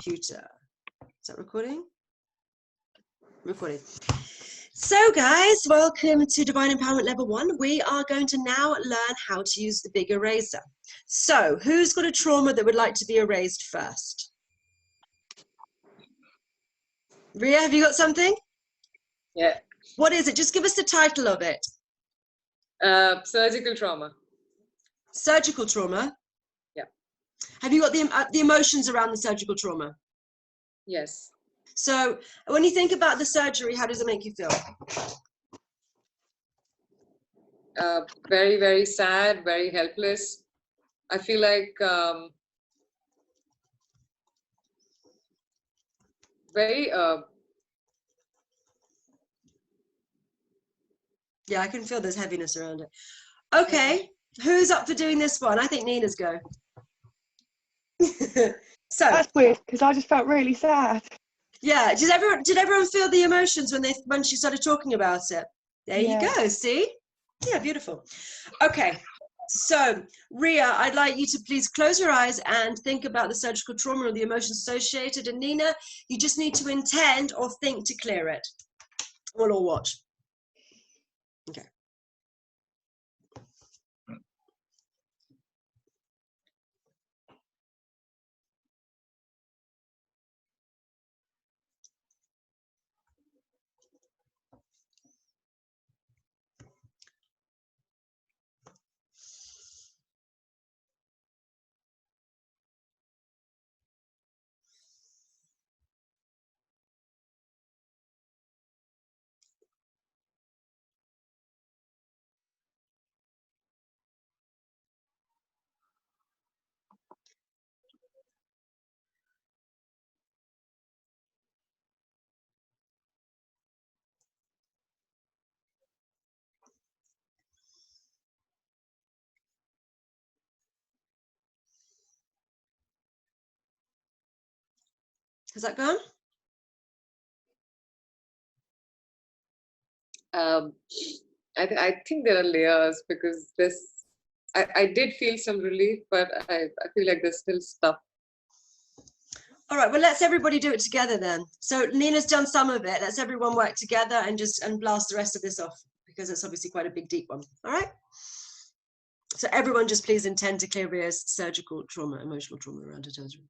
computer. Is that recording? Recording. So guys, welcome to Divine Empowerment Level 1. We are going to now learn how to use the big eraser. So who's got a trauma that would like to be erased first? Ria, have you got something? Yeah. What is it? Just give us the title of it. Surgical trauma. Surgical trauma? Yeah. Have you got the emotions around the surgical trauma? Yes. So when you think about the surgery, how does it make you feel? Very, very sad, very helpless. I feel like very yeah, I can feel there's heaviness around it. Okay, who's up for doing this one? I think Nina's go. So that's weird because I just felt really sad. Yeah, did everyone feel the emotions when she started talking about it? There you go, see? Yeah, beautiful. Okay, so Ria, I'd like you to please close your eyes and think about the surgical trauma or the emotions associated. And Nina, you just need to intend or think to clear it. We'll all watch. Okay. Has that gone? I think there are layers because I did feel some relief, but I feel like there's still stuff. All right, well, let's everybody do it together then. So Nina's done some of it. Let's everyone work together and blast the rest of this off because it's obviously quite a big, deep one. All right? So everyone just please intend to clear Ria's surgical trauma, emotional trauma around her surgery.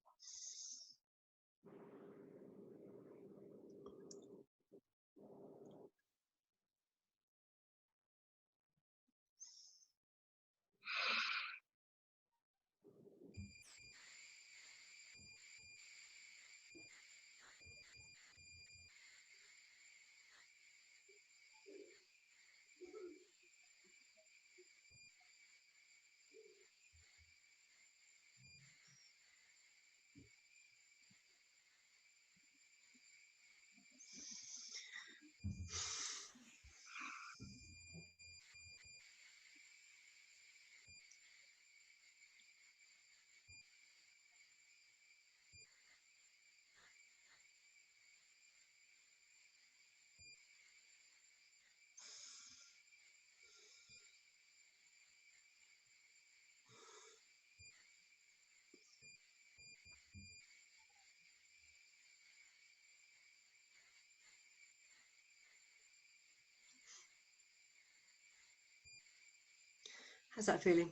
How's that feeling?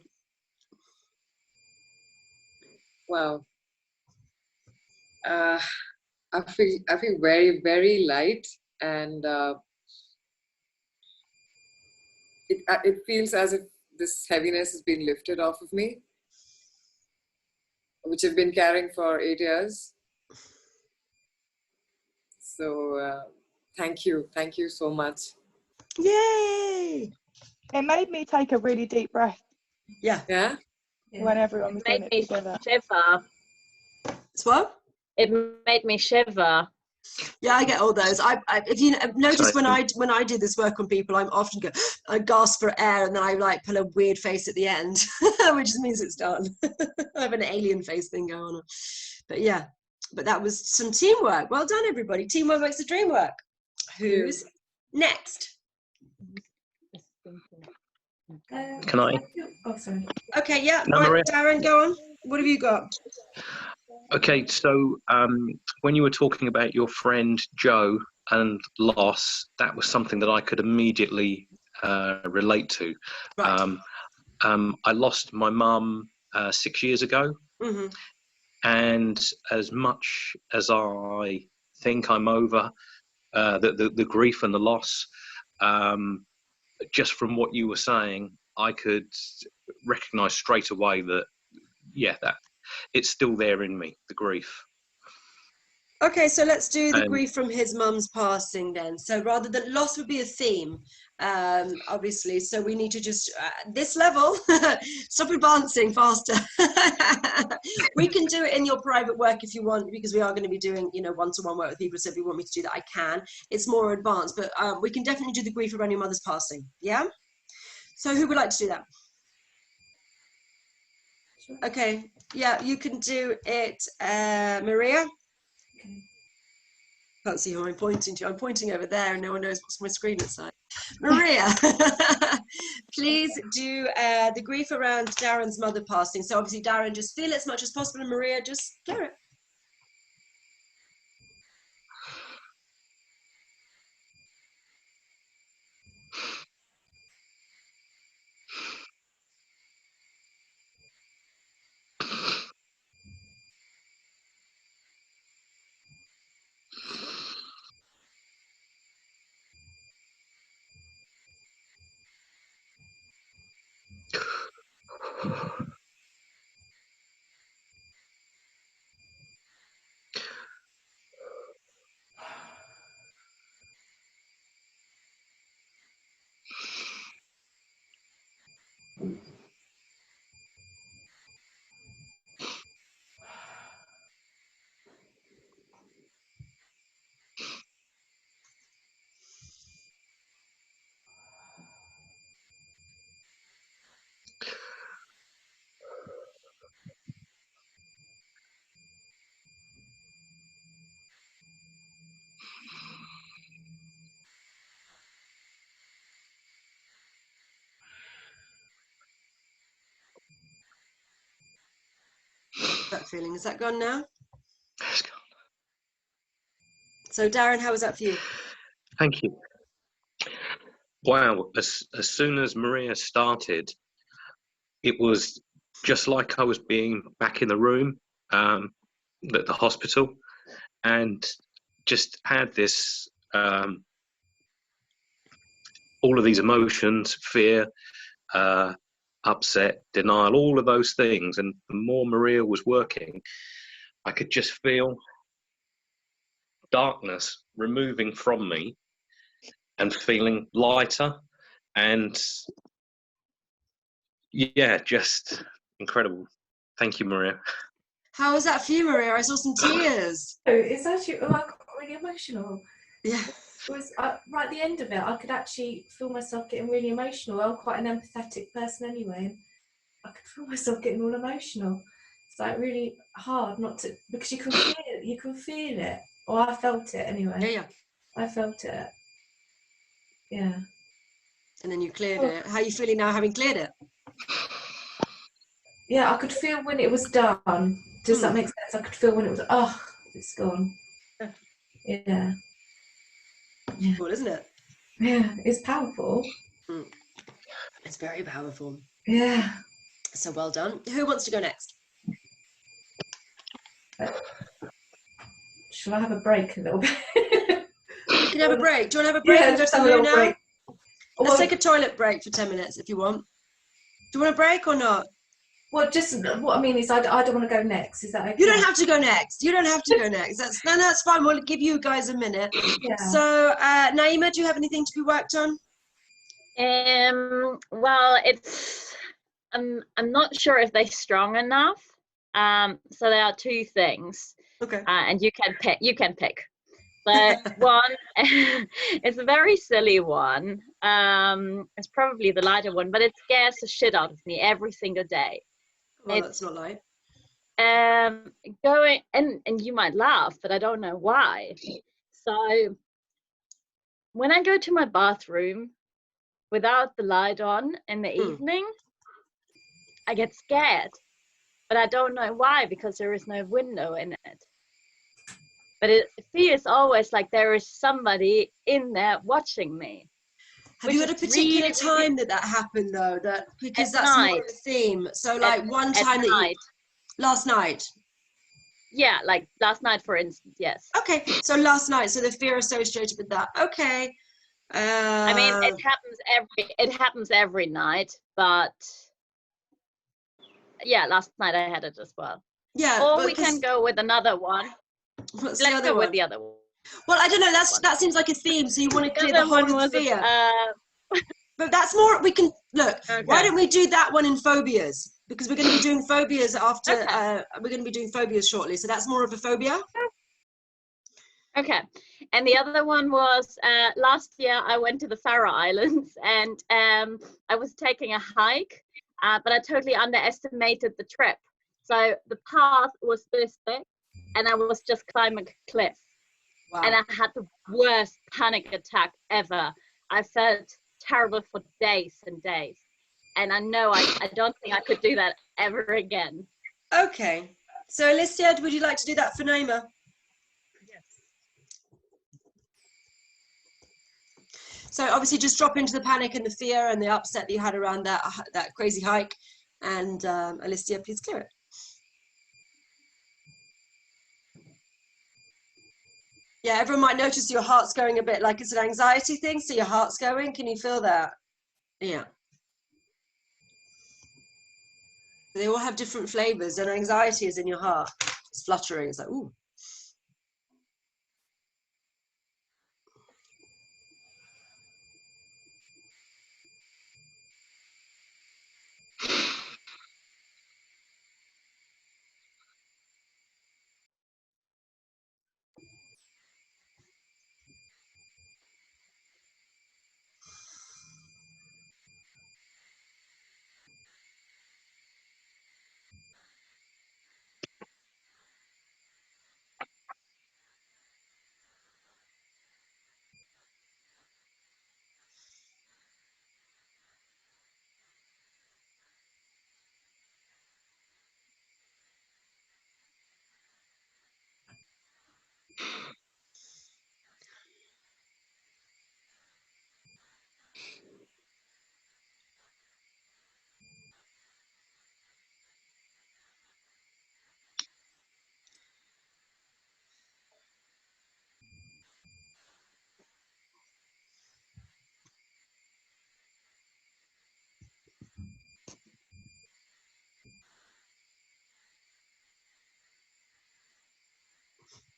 Wow. I feel very, very light, and it feels as if this heaviness has been lifted off of me, which I've been carrying for 8 years. So thank you so much. Yay! It made me take a really deep breath. Yeah. Yeah. When everyone was doing it together. Shiver. It's what? It made me shiver. Yeah, I get all those. If you notice when I do this work on people, I'm often I gasp for air and then I like pull a weird face at the end, which means it's done. I have an alien face thing going on. But yeah, but that was some teamwork. Well done, everybody. Teamwork makes the dream work. Who's next? Can I? Oh, sorry. Okay, yeah. No, right, Maria. Darren, go on. What have you got? Okay, so when you were talking about your friend Joe and loss, that was something that I could immediately relate to. Right. I lost my mum 6 years ago, Mm-hmm. and as much as I think I'm over the grief and the loss, just from what you were saying, I could recognise straight away that, yeah, that it's still there in me, the grief. Okay, so let's do the And grief from his mum's passing then. So rather than loss would be a theme, obviously. So we need to just, this level, stop advancing faster. We can do it in your private work if you want, because we are going to be doing, you know, one-to-one work with people. So if you want me to do that, I can. It's more advanced, but we can definitely do the grief around your mother's passing. Yeah? So who would like to do that? Okay, yeah, you can do it, Maria. Can't see who I'm pointing to. I'm pointing over there and no one knows what's my screen looks like. Maria, please do the grief around Darren's mother passing. So obviously Darren, just feel it as much as possible, and Maria, just clear it. That feeling, is that gone now? So Darren, how was that for you? thank you. Wow, as soon as Maria started, it was just like I was being back in the room at the hospital, and just had this all of these emotions, fear, upset, denial, all of those things. And the more Maria was working, I could just feel darkness removing from me and feeling lighter. And yeah, just incredible. Thank you, Maria. How was that for you, Maria? I saw some tears. Oh, it's actually, I got really emotional. Yeah. It was right at the end of it, I could actually feel myself getting really emotional. I'm quite an empathetic person anyway, and I could feel myself getting all emotional. It's like really hard not to, because you can feel it. You can feel it. Or I felt it anyway. Yeah, yeah. I felt it. Yeah. And then you cleared it. How are you feeling now, having cleared it? Yeah, I could feel when it was done. Does that make sense? I could feel when it was, oh, it's gone. Yeah. Yeah. Cool, isn't it? Yeah, it's powerful. It's very powerful. Yeah. So well done. Who wants to go next? Shall I have a break a little bit? You can have a break. Do you want to have a break? Yeah, And go just to have the a loo little now? break. Let's take a toilet break for 10 minutes if you want. Do you want a break or not? Well, just what I mean is I don't want to go next. Is that okay? You don't have to go next. You don't have to go next. That's fine. We'll give you guys a minute. Yeah. So, Naima, do you have anything to be worked on? Well, it's I'm not sure if they're strong enough. So there are two things. Okay. And you can pick. But one, it's a very silly one. It's probably the lighter one, but it scares the shit out of me every single day. Well, that's not light. Going and you might laugh, but I don't know why. So when I go to my bathroom without the light on in the evening, I get scared. but I don't know why, because there is no window in it. But it feels always like there is somebody in there watching me. Have you which had a is particular really, time that happened though? That because At that's more night. of a theme. So like one at time that you night. last night. Yeah, like last night, for instance. Yes. Okay, so last night. So the fear associated with that. Okay. I mean, it happens every night, but yeah, last night I had it as well. Yeah. Or but we can go with another one. What's the Let's other go one? with the other one. Well, I don't know. That seems like a theme. So you want to The clear the other whole one of was fear. But that's more. We can look. Okay. Why don't we do that one in phobias? Because we're going to be doing phobias after. Okay. We're going to be doing phobias shortly. So that's more of a phobia. Okay, and the other one was last year I went to the Faroe Islands, and I was taking a hike, but I totally underestimated the trip. So the path was this big, and I was just climbing a cliff. Wow. And I had the worst panic attack ever. I felt terrible for days and days. And I know I don't think I could do that ever again. Okay. So Alicia, would you like to do that for Naima? Yes. So obviously just drop into the panic and the fear and the upset that you had around that crazy hike. And Alicia, please clear it. Yeah, everyone might notice your heart's going a bit like it's an anxiety thing. So your heart's going. Can you feel that? Yeah. They all have different flavors, and anxiety is in your heart. It's fluttering. It's like, ooh.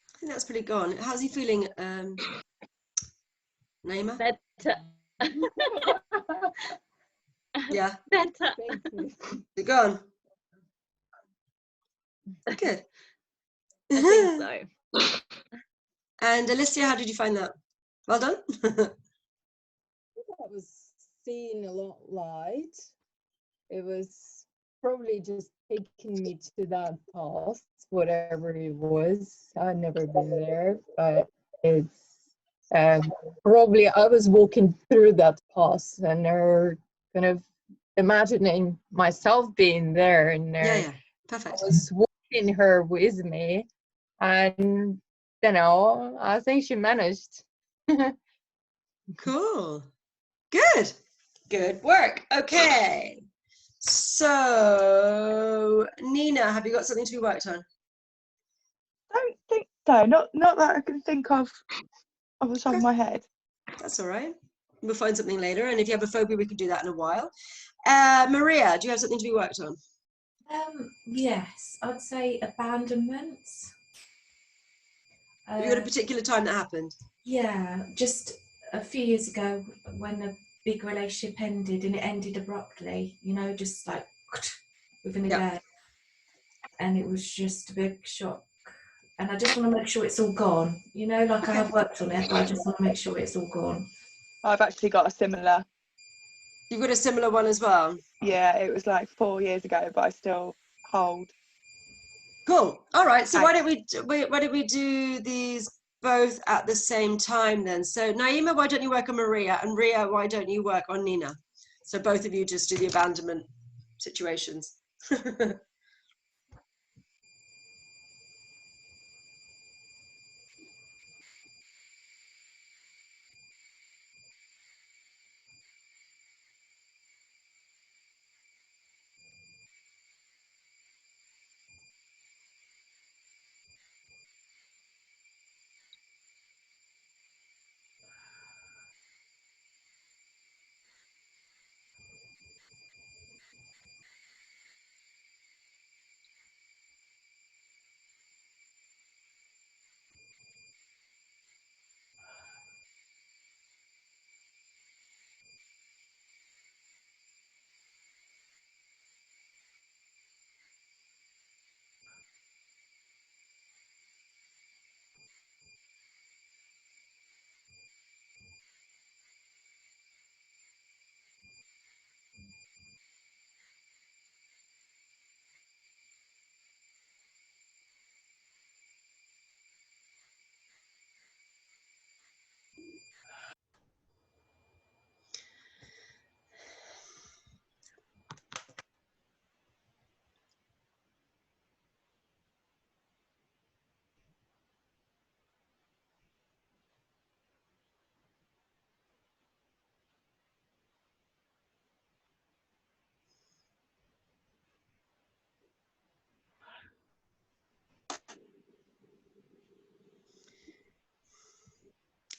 I think that's pretty gone. How's he feeling, Naima? Better. Yeah, Better. they're gone. Good. I think so. And Alicia, how did you find that? Well done. I was seeing a lot of light. It was probably just taking me to that path, whatever it was. I'd never been there, but it's probably I was walking through that path and they're kind of imagining myself being there, and Yeah, perfect. I was walking her with me, and you know, I think she managed. Cool. Good. Good work. Okay. So, Nina, have you got something to be worked on? Don't think so. Not that I can think of off the top of my head. That's all right. We'll find something later. And if you have a phobia, we can do that in a while. Maria, do you have something to be worked on? Yes, I'd say abandonment. Have you got a particular time that happened? Yeah, just a few years ago when a big relationship ended, and it ended abruptly, you know, just like within a day. And it was just a big shock. And I just want to make sure it's all gone. You know, like I have worked on it, but I just want to make sure it's all gone. I've actually got a similar. You've got a similar one as well? Yeah, it was like 4 years ago, but I still hold. Cool. All right. So why don't we do these both at the same time then? So Naima, why don't you work on Maria, and Ria, why don't you work on Nina? So both of you just do the abandonment situations.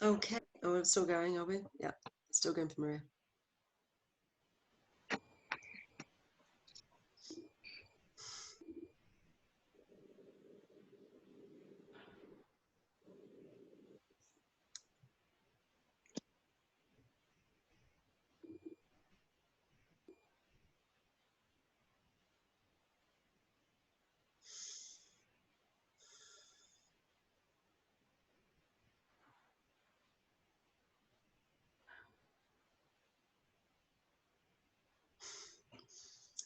Okay. Oh, we're still going, are we? Yeah, still going for Maria.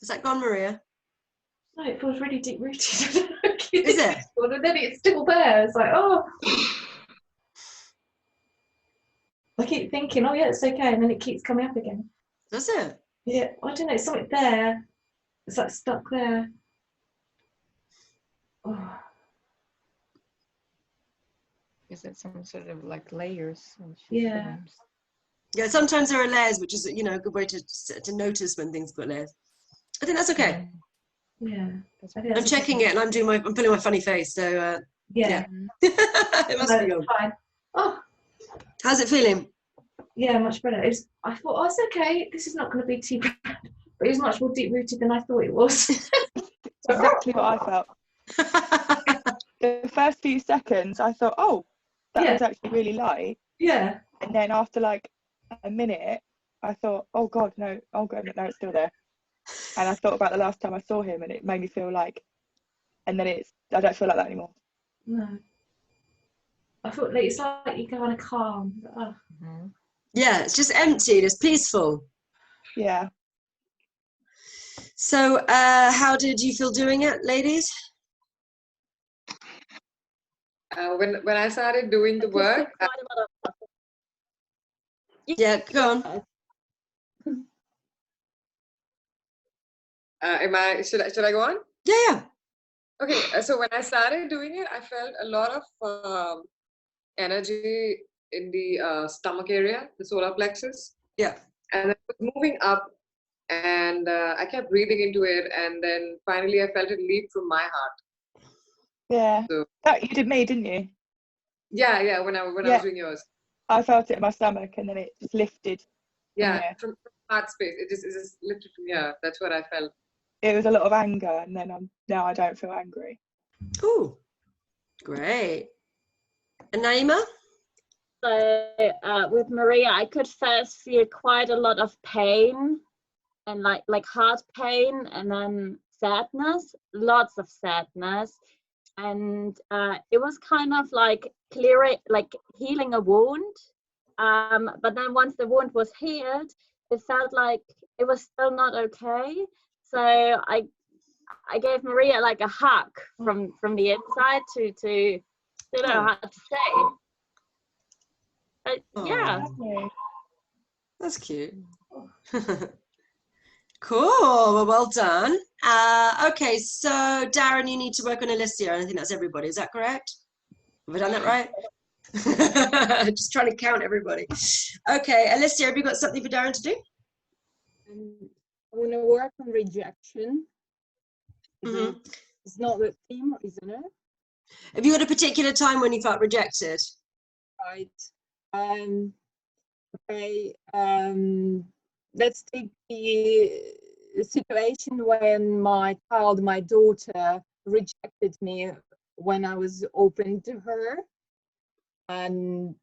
Is that gone, Maria? No, it feels really deep rooted. Is it? And then it's still there. It's like, oh. I keep thinking, oh yeah, it's okay, and then it keeps coming up again. Does it? Yeah, I don't know, it's something there. It's like stuck there. Oh. Is it some sort of like layers? Yeah. Yeah, sometimes there are layers, which is, you know, a good way to notice when things got layers. I think that's okay. Yeah. I think I'm that's checking it and I'm putting my funny face. So yeah. it must be gone. Fine. Oh, How's it feeling? yeah, much better. I thought, oh, it's okay. This is not going to be too bad. But it was much more deep rooted than I thought it was. Exactly what I felt. The first few seconds, I thought, oh, that Yeah. was actually really light. Yeah. And then after like a minute, I thought, oh God, no, no, it's still there. And I thought about the last time I saw him, and it made me feel like, and then I don't feel like that anymore. No. I thought like, it's like you go on a calm. Oh. Yeah, it's just empty. It's peaceful. Yeah. So how did you feel doing it, ladies? When I started doing the work, Yeah, go on. should I go on? Yeah. Okay, so when I started doing it, I felt a lot of energy in the stomach area, the solar plexus. Yeah. And it was moving up, and I kept breathing into it, and then finally I felt it leap from my heart. Yeah. So, That, you did me, didn't you? yeah, when I was doing yours. I felt it in my stomach, and then it just lifted. Yeah, from heart space, it just lifted from here. That's what I felt. It was a lot of anger, and then now I don't feel angry. Ooh, great. And Naima? So with Maria, I could first feel quite a lot of pain and like heart pain, and then sadness, lots of sadness, and it was kind of like healing a wound. But then once the wound was healed, it felt like it was still not okay. So I gave Maria like a hug from the inside to I don't know how to say. Yeah. That's cute. Cool. Well done. Okay, so Darren, you need to work on Alicia. I think that's everybody. Is that correct? Have I done that right? Just trying to count everybody. Okay, Alicia, have you got something for Darren to do? I want to work on rejection. It's not the theme, isn't it? Have you got a particular time when you felt rejected? Right. Okay. Let's take the situation when my daughter, rejected me when I was open to her. And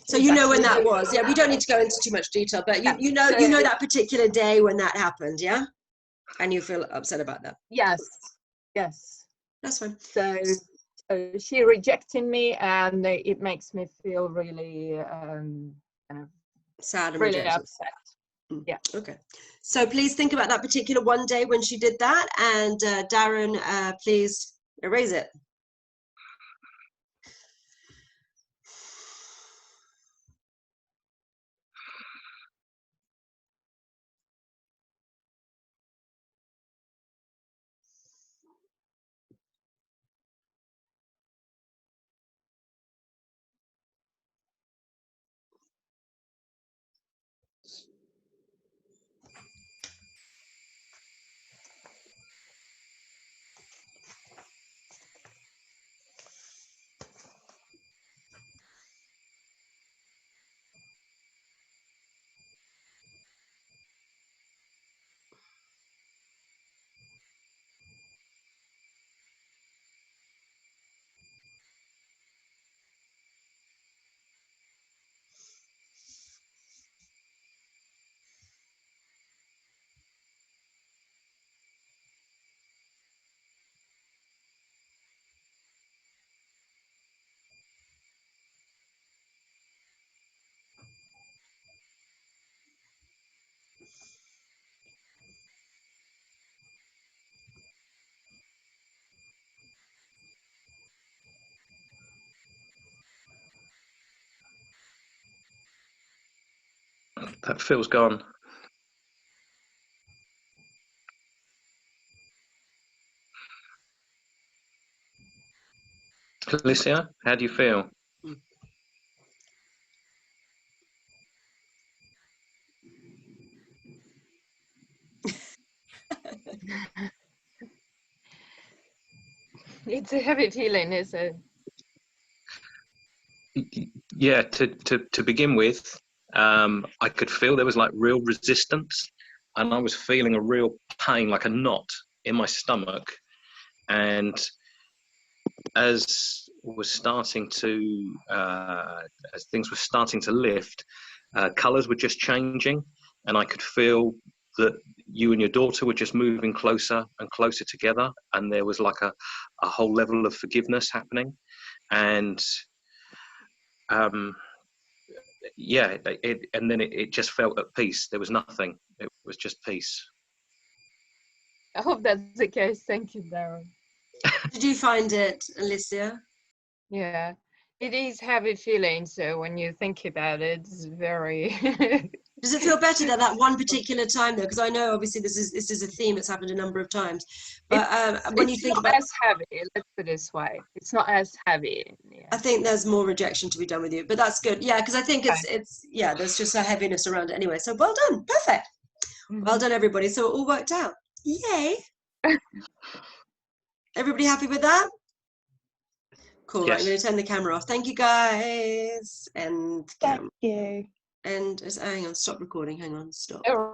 so you know when that was. Yeah, we don't need to go into too much detail, but you know that particular day when that happened, yeah? And you feel upset about that? Yes. That's fine. So she rejected me, and it makes me feel really kind of sad and really rejected. upset. Yeah. Okay. So please think about that particular one day when she did that, and Darren, please erase it. That feel's gone. Alicia, how do you feel? It's a heavy feeling, is it? Yeah, to begin with, I could feel there was like real resistance, and I was feeling a real pain, like a knot in my stomach. And as things were starting to lift, colours were just changing, and I could feel that you and your daughter were just moving closer and closer together, and there was like a whole level of forgiveness happening. And yeah, and then it just felt at peace. There was nothing. It was just peace. I hope that's the case. Thank you, Darren. Did you find it, Alicia? Yeah, it is heavy feeling. So when you think about it, it's very. Does it feel better that one particular time though? Because I know obviously this is a theme that's happened a number of times. But when you think not about, as heavy, let's put it this way, it's not as heavy. Yeah. I think there's more rejection to be done with you, but that's good. Yeah, because I think it's yeah, there's just a heaviness around it anyway. So well done, perfect. Well done, everybody. So it all worked out. Yay! Everybody happy with that? Cool. Yes. Right, I'm going to turn the camera off. Thank you, guys. And Thank you. and hang on, stop recording. Hang on, stop. Everyone